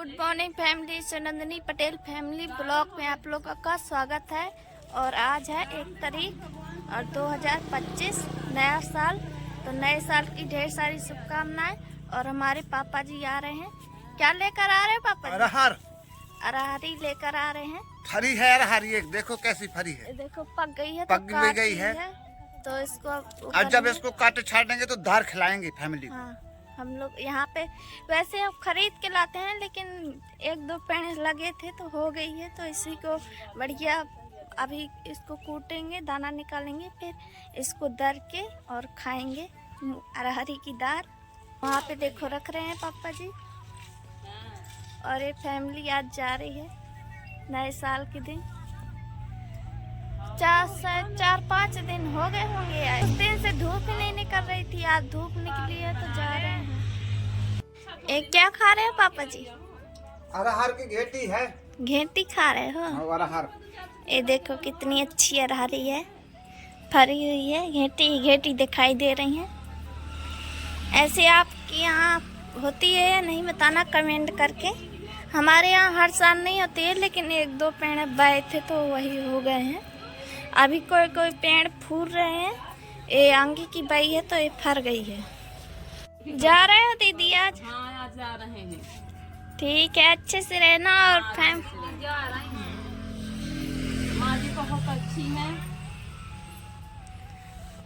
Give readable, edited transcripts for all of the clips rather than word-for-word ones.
Good morning family, Sunandini Patel family blog में आप लोगों का स्वागत है। और आज है 1 तारीख और 2025 नया साल। तो नए साल की ढेर सारी शुभकामनाएं। और हमारे पापा जी आ रहे हैं। क्या लेकर आ रहे हैं पापा जी? अरहर अरहरी लेकर आ रहे हैं। फरी है अरहर, ये देखो कैसी फरी है। देखो पक गई है, पक भी गई है। तो इसको अब जब इसको काटे छाटेंगे तो दार खिलाएंगे फैमिली को। हाँ, हम लोग यहाँ पे वैसे हम खरीद के लाते हैं, लेकिन 1-2 पेड़ लगे थे तो हो गई है। तो इसी को बढ़िया अभी इसको कूटेंगे, दाना निकालेंगे, फिर इसको दर के और खाएंगे अरहरी की दाल। वहाँ पे देखो रख रहे हैं पापा जी। और ये फैमिली आज जा रही है नए साल के दिन। 4-5 दिन हो गए होंगे। उस दिन से धूप ही नहीं निकल रही थी, आज धूप निकली है तो जा रहे हैं। एक क्या खा रहे हो पापा जी? अरहर की घेटी है। घेटी खा रहे हो? अरहर। ये देखो कितनी अच्छी अरहरी है, फरी हुई है। घेटी घेटी दिखाई दे रही है। ऐसे आपके यहाँ होती है या नहीं बताना कमेंट करके। हमारे यहाँ हर साल नहीं होती है, लेकिन 1-2 पेड़ बाए थे तो वही हो गए हैं। अभी कोई कोई पेड़ फूल रहे हैं। ये आंगी की बाई है तो ये फर गई है। जा रहे हो दीदी आज? हाँ, आज जा रहे हैं। ठीक है, अच्छे से रहना। और जा रहे हैं। माँ जी बहुत अच्छी है।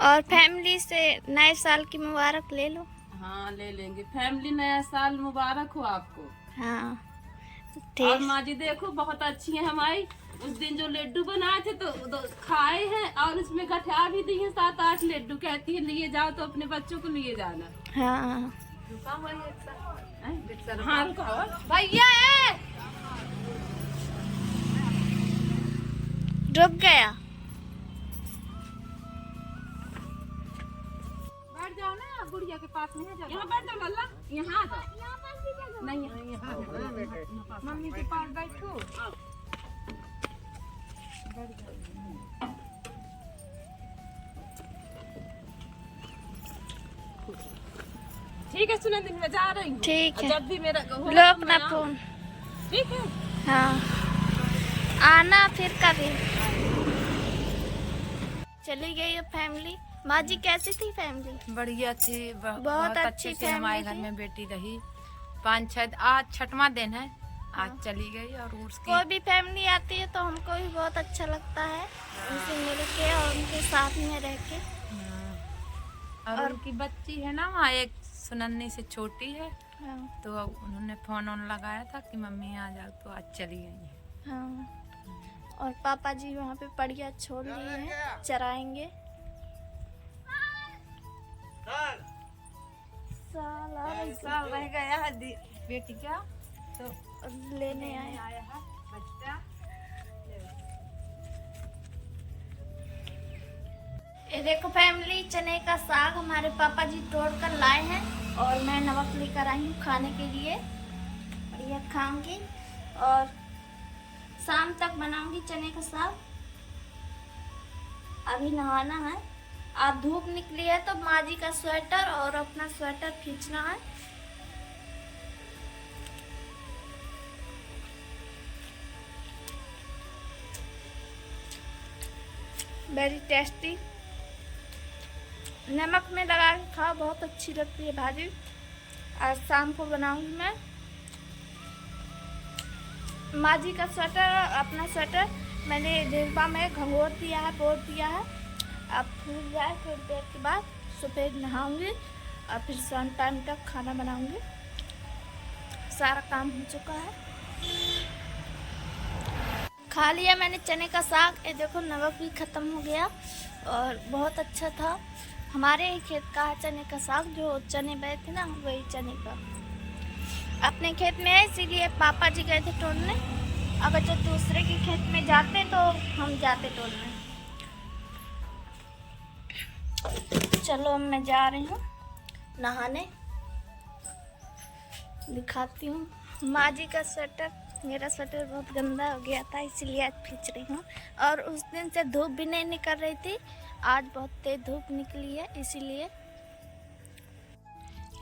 और फैमिली से नए साल की मुबारक ले लो। हाँ, ले लेंगे। फैमिली नया साल मुबारक हो आपको। हाँ और ठीक। माँ जी देखो बहुत अच्छी है हमारी। उस दिन जो लड्डू बनाए थे तो खाए हैं, और उसमें गठिया भी दी है 7-8 लड्डू। कहती है लिए जाओ तो अपने बच्चों को लिए जाना। हाँ हाँ, रुको भैया रुक गया। बैठ जाओ ना, गुड़िया के पास में जाओ। यहाँ बैठ जाओ लल्ला, यहाँ आ जाओ। नहीं, यहाँ मम्मी के पास बैठो। ठीक है सुनंदनी, मैं जा रही हूँ। ठीक है, जब भी मेरा लो अपना फोन। ठीक है। हाँ, आना फिर कभी। चली गई है फैमिली। माँ जी कैसी थी फैमिली? बढ़िया थी। बहुत अच्छी से हमारे घर फैमिली में बेटी रही 5-6। आज 6वां दिन है। आज चली गई। और उसकी कोई भी फैमिली आती है तो हमको भी बहुत अच्छा लगता है उनसे मिल के और उनके साथ में रह के। और उनकी बच्ची है ना वहाँ, एक सुनन्नी से छोटी है। हाँ, तो उन्होंने फोन लगाया था कि मम्मी आ जाओ, तो आज चली गई है। हाँ। और पापा जी वहाँ पे बढ़िया छोड़ लिए हैं, चराएंगे। साल रह गया है बेटी का, तो लेने आए। आया है बच्चा। ये देखो फैमिली, चने का साग हमारे पापा जी तोड़ कर लाए हैं और मैं नमक लेकर आई हूँ खाने के लिए। बढ़िया खाऊंगी और शाम तक बनाऊंगी चने का साग। अभी नहाना है। आज धूप निकली है तो माँ जी का स्वेटर और अपना स्वेटर खींचना है। Very tasty. नमक में लगा के खाओ, बहुत अच्छी लगती है भाजी। आज शाम को बनाऊंगी मैं। माँ जी का स्वेटर, अपना स्वेटर मैंने डिब्बा में घंघोर दिया है, बोर दिया है। अब फूल जाए थोड़ी देर के बाद सुबह नहाऊंगी और फिर शाम टाइम तक खाना बनाऊंगी। सारा काम हो चुका है। खा लिया मैंने चने का साग। ये देखो नमक भी ख़त्म हो गया और बहुत अच्छा था। हमारे ही खेत का है चने का साग। जो चने बए थे ना, वही चने का अपने खेत में है, इसीलिए पापा जी गए थे तोड़ने। अगर जो दूसरे के खेत में जाते तो हम जाते तोड़ने। चलो अब मैं जा रही हूँ नहाने। दिखाती हूँ माँ जी का स्वेटर। मेरा स्वेटर बहुत गंदा हो गया था, इसलिए आज खींच रही हूँ। और उस दिन से धूप भी नहीं निकल रही थी, आज बहुत तेज धूप निकली है इसीलिए।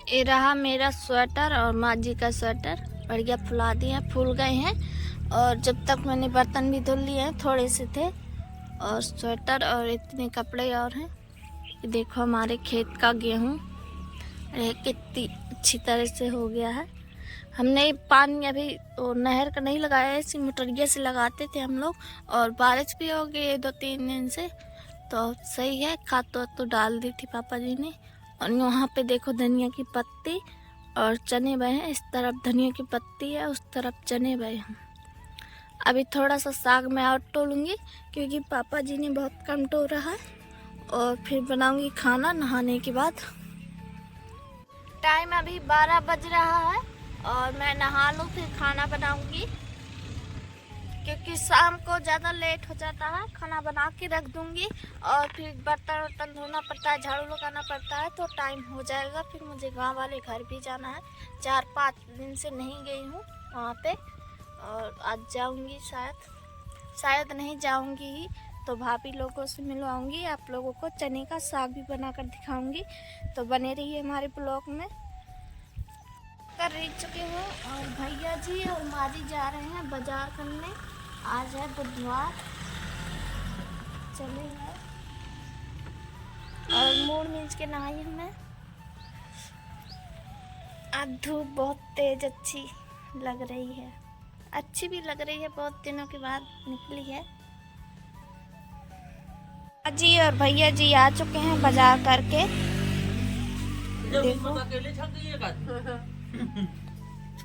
ये रहा मेरा स्वेटर और माँ जी का स्वेटर। बढ़िया फुला दिए, फूल गए हैं। और जब तक मैंने बर्तन भी धुल लिए हैं, थोड़े से थे, और स्वेटर और इतने कपड़े और हैं। ये देखो हमारे खेत का गेहूँ कितनी अच्छी तरह से हो गया है। हमने पानी अभी वो नहर का नहीं लगाया है, इसी मोटरिया से लगाते थे हम लोग। और बारिश भी हो गई है 2-3 दिन से, तो सही है। खाद तो डाल दी थी पापा जी ने। और यहाँ पे देखो धनिया की पत्ती और चने बए हैं। इस तरफ धनिया की पत्ती है, उस तरफ चने बए हैं। अभी थोड़ा सा साग मैं और तोड़ूंगी, क्योंकि पापा जी ने बहुत कम तोड़ा है। और फिर बनाऊंगी खाना नहाने के बाद। टाइम अभी 12 बज रहा है और मैं नहा लूँ फिर खाना बनाऊंगी, क्योंकि शाम को ज़्यादा लेट हो जाता है। खाना बना के रख दूंगी और फिर बर्तन वर्तन धोना पड़ता है, झाड़ू लगाना पड़ता है, तो टाइम हो जाएगा। फिर मुझे गांव वाले घर भी जाना है। 4-5 दिन से नहीं गई हूँ वहाँ पे, और आज जाऊंगी। शायद नहीं जाऊंगी ही, तो भाभी लोगों से मिलवाऊंगी। आप लोगों को चने का साग भी बनाकर दिखाऊंगी, तो बने रहिए हमारे ब्लॉग में। कर रह चुके हूँ और भैया जी और माँ जी जा रहे हैं बाजार करने। आज है बुधवार, चले हैं। और मूड मिंच के नहाई हूँ मैं। आज धूप बहुत तेज अच्छी लग रही है, अच्छी भी लग रही है, बहुत दिनों के बाद निकली है। जी और भैया जी आ चुके हैं बाजार करके। देखो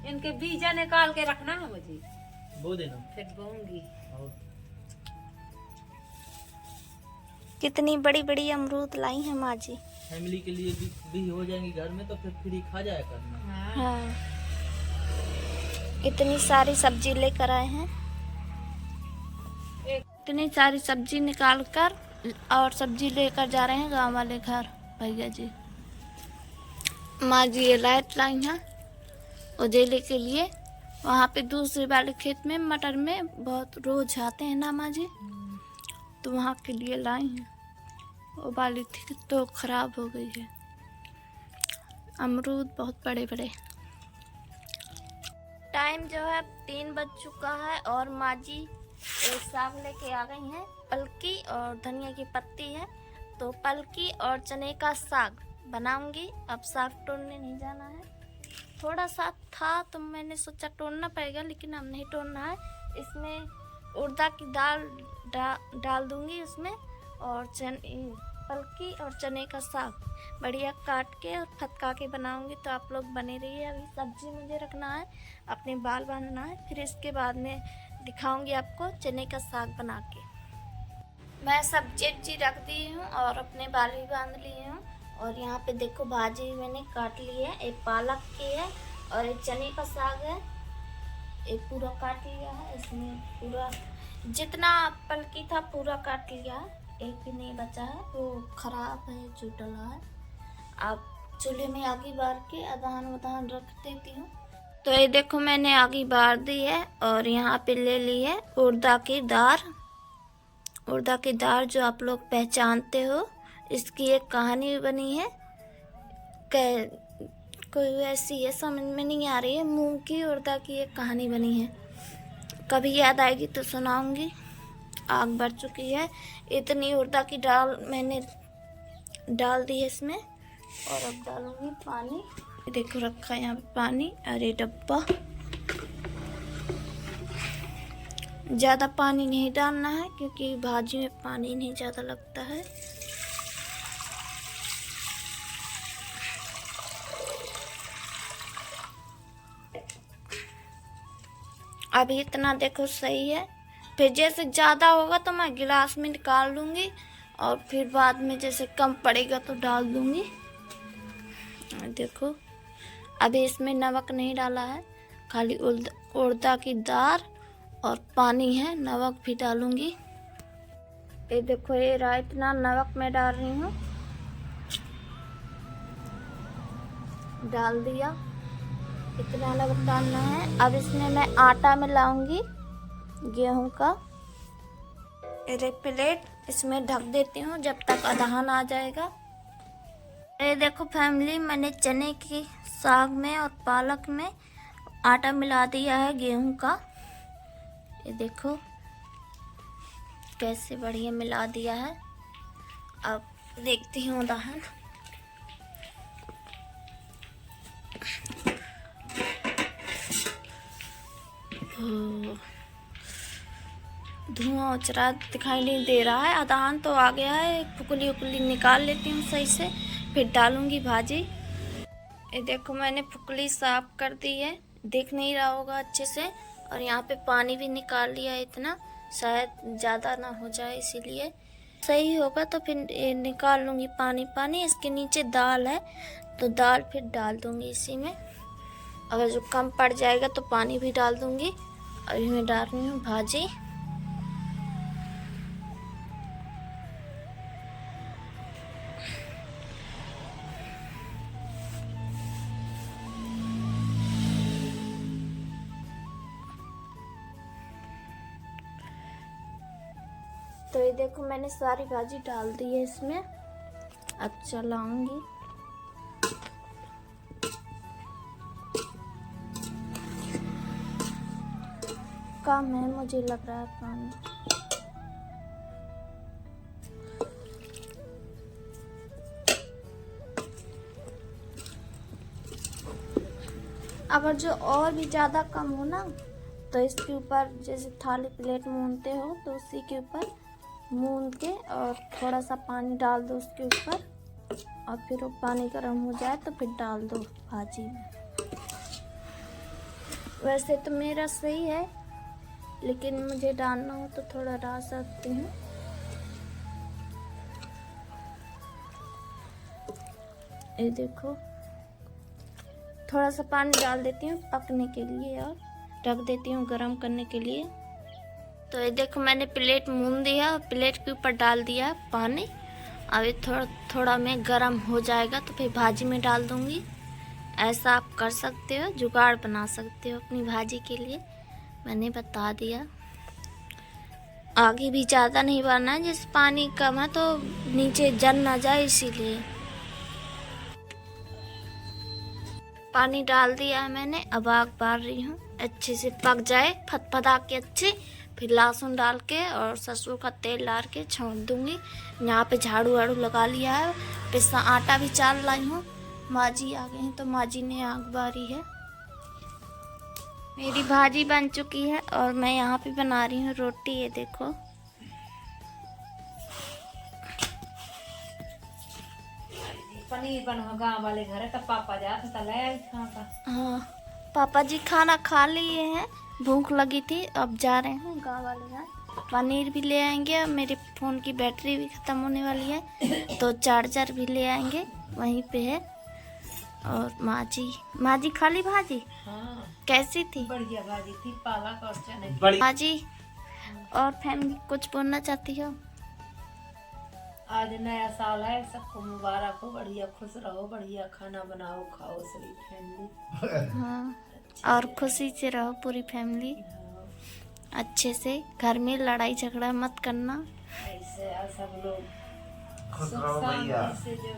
इनके बीजा निकाल के रखना है मुझे, बो देना। फिर बोऊंगी। कितनी बड़ी बड़ी अमरूद लाई हैं माँ जी। फैमिली के लिए भी हो जाएंगी घर में, तो फिर फ्री खा जाया करना। हाँ, इतनी सारी सब्जी लेकर आए हैं। इतनी सारी सब्जी निकाल कर और सब्जी लेकर जा रहे हैं गांव वाले घर भैया जी। माँ जी ये लाइट लाई हैं उजेले के लिए। वहाँ पे दूसरे वाले खेत में मटर में बहुत रोज आते हैं ना माँ जी, तो वहाँ के लिए लाई हैं। वो वाली थी तो खराब हो गई है। अमरूद बहुत बड़े बड़े। टाइम जो है 3 बज चुका है और माँ जी एक साग लेके आ गई हैं। पलकी और धनिया की पत्ती है, तो पलकी और चने का साग बनाऊंगी। अब साग तोड़ने नहीं जाना है, थोड़ा सा था तो मैंने सोचा तोड़ना पड़ेगा, लेकिन अब नहीं तोड़ना है। इसमें उड़दा की दाल डाल दूंगी उसमें, और पलकी और चने का साग बढ़िया काट के और फटका के बनाऊंगी। तो आप लोग बने रहिए। अभी सब्जी मुझे रखना है, अपने बाल बांधना है, फिर इसके बाद में दिखाऊंगी आपको चने का साग बना के। मैं सब्जी रख दी हूँ और अपने बाल भी बांध लिए हूँ। और यहाँ पे देखो भाजी मैंने काट ली है, एक पालक की है और एक चने का साग है, एक पूरा काट लिया है। इसमें पूरा जितना पलकी था पूरा काट लिया है, एक भी नहीं बचा है, वो खराब है जो डला है। अब चूल्हे में आगी बार के अदहन रख देती हूँ। तो ये देखो मैंने आगी बार दी है और यहाँ पे ले ली है उड़दा की दाल। उड़दा की दाल जो आप लोग पहचानते हो, इसकी एक कहानी बनी है। कोई ऐसी है समझ में नहीं आ रही है। मूंग की उड़दा की एक कहानी बनी है, कभी याद आएगी तो सुनाऊंगी। आग बढ़ चुकी है, इतनी उड़दा की दाल मैंने डाल दी है इसमें। और अब डालूंगी पानी। देखो रखा है यहाँ पे पानी, अरे डब्बा। ज़्यादा पानी नहीं डालना है, क्योंकि भाजी में पानी नहीं ज़्यादा लगता है। अभी इतना देखो सही है, फिर जैसे ज़्यादा होगा तो मैं गिलास में निकाल लूँगी, और फिर बाद में जैसे कम पड़ेगा तो डाल दूँगी। देखो अभी इसमें नमक नहीं डाला है, खाली उड़दा की दाल और पानी है, नमक भी डालूँगी। ये देखो ये रहा, इतना नमक मैं डाल रही हूँ, डाल दिया। इतना नमक डालना है। अब इसमें मैं आटा मिलाऊंगी गेहूं का। ये प्लेट इसमें ढक देती हूँ जब तक अदहन आ जाएगा। ये देखो फैमिली, मैंने चने की साग में और पालक में आटा मिला दिया है गेहूं का। ये देखो कैसे बढ़िया मिला दिया है। अब देखती हूँ दहन। धुआं उचरा दिखाई नहीं दे रहा है। अदहन तो आ गया है। फुकली उकली निकाल लेती हूँ सही से, फिर डालूंगी भाजी। ये देखो मैंने फुकली साफ कर दी है, दिख नहीं रहा होगा अच्छे से। और यहाँ पे पानी भी निकाल लिया है इतना, शायद ज़्यादा ना हो जाए इसीलिए। सही होगा तो फिर निकाल लूँगी पानी। पानी इसके नीचे दाल है तो दाल फिर डाल दूँगी इसी में। अगर जो कम पड़ जाएगा तो पानी भी डाल दूँगी। अभी मैं डाल रही हूँ भाजी। तो ये देखो मैंने सारी भाजी डाल दी है इसमें। अब चलाऊंगी। कम है मुझे लग रहा है पानी। अगर जो और भी ज़्यादा कम हो ना तो इसके ऊपर जैसे थाली प्लेट मूनते हो तो उसी के ऊपर मून के और थोड़ा सा पानी डाल दो उसके ऊपर। और फिर वो पानी गर्म हो जाए तो फिर डाल दो भाजी में। वैसे तो मेरा सही है, लेकिन मुझे डालना हो तो थोड़ा डाल सकती हूँ। ये देखो थोड़ा सा पानी डाल देती हूँ पकने के लिए और रख देती हूँ गरम करने के लिए। तो ये देखो मैंने प्लेट मून दिया और प्लेट के ऊपर डाल दिया पानी। अभी थोड़ा थोड़ा में गरम हो जाएगा तो फिर भाजी में डाल दूँगी। ऐसा आप कर सकते हो, जुगाड़ बना सकते हो अपनी भाजी के लिए, मैंने बता दिया। आगे भी ज़्यादा नहीं भरना है, जैसे पानी कम है तो नीचे जल ना जाए इसीलिए। पानी डाल दिया है मैंने, अब आग बार रही हूँ अच्छे से पक जाए फटफटा के अच्छे। फिर लहसुन डाल के और सरसों का तेल डाल के छोंक दूँगी। यहाँ पे झाड़ू वाड़ू लगा लिया है, पिस्ता आटा भी चाल लाई हूँ। माँ जी आ गए हैं तो माँ जी ने आग बारी है। मेरी भाजी बन चुकी है और मैं यहाँ पे बना रही हूँ रोटी। ये देखो पनीर बना गाँव वाले घर है तो पापा जाते तो ले आई खाना। हाँ, पापा जी खाना खा लिए हैं, भूख लगी थी। अब जा रहे हैं गाँव वाले घर। पनीर भी ले आएंगे और मेरे फ़ोन की बैटरी भी ख़त्म होने वाली है तो चार्जर भी ले आएंगे, वहीं पे है। और माँ जी खा ली भाजी? हाँ कैसी थी? बढ़िया भाजी थी, पालक और चने। माँ जी और फैमिली कुछ बोलना चाहती हो? आज नया साल है, सबको मुबारक हो, बढ़िया खुश रहो, बढ़िया खाना बनाओ खाओ सभी फैमिली। हाँ, और खुशी से रहो पूरी फैमिली अच्छे से। घर में लड़ाई झगड़ा मत करना। ऐसे सब लोग खुश सुख रहो भैया, शांति से जो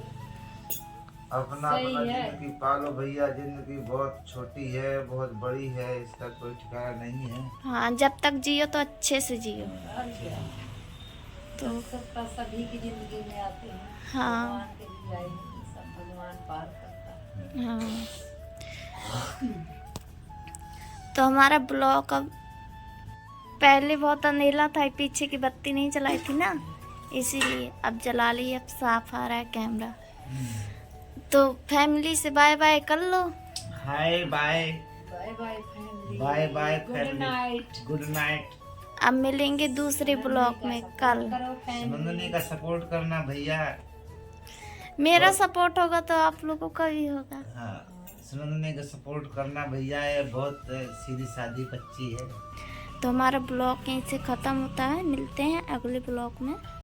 अपना सही अपना है। जिंदगी पालो भैया। जिंदगी बहुत छोटी है, बहुत बड़ी है, इसका कोई ठिकाना नहीं है। हाँ, जब तक जियो तो अच्छे से जियो। और क्या, तो सबका सभी की जिंदगी में आते हैं। हाँ। भगवान के भी आए हैं, सब भगवान पार करता है। हाँ, तो हमारा ब्लॉग अब पहले बहुत अंधेरा था, पीछे की बत्ती नहीं जलाई थी ना, इसीलिए अब जला ली। अब साफ आ रहा है कैमरा। तो फैमिली से बाय बाय कर लो। Hi bye bye bye family, bye bye good family, night. Good night. अब मिलेंगे दूसरे ब्लॉग में कल। करो फैमिली, नंदनी का सपोर्ट करना भैया। मेरा सपोर्ट होगा तो आप लोगों का भी होगा। हाँ, सुनंदनी का सपोर्ट करना भैया। ये बहुत सीधी सादी बच्ची है। तो हमारा ब्लॉग यहीं से ख़त्म होता है। मिलते हैं अगले ब्लॉग में।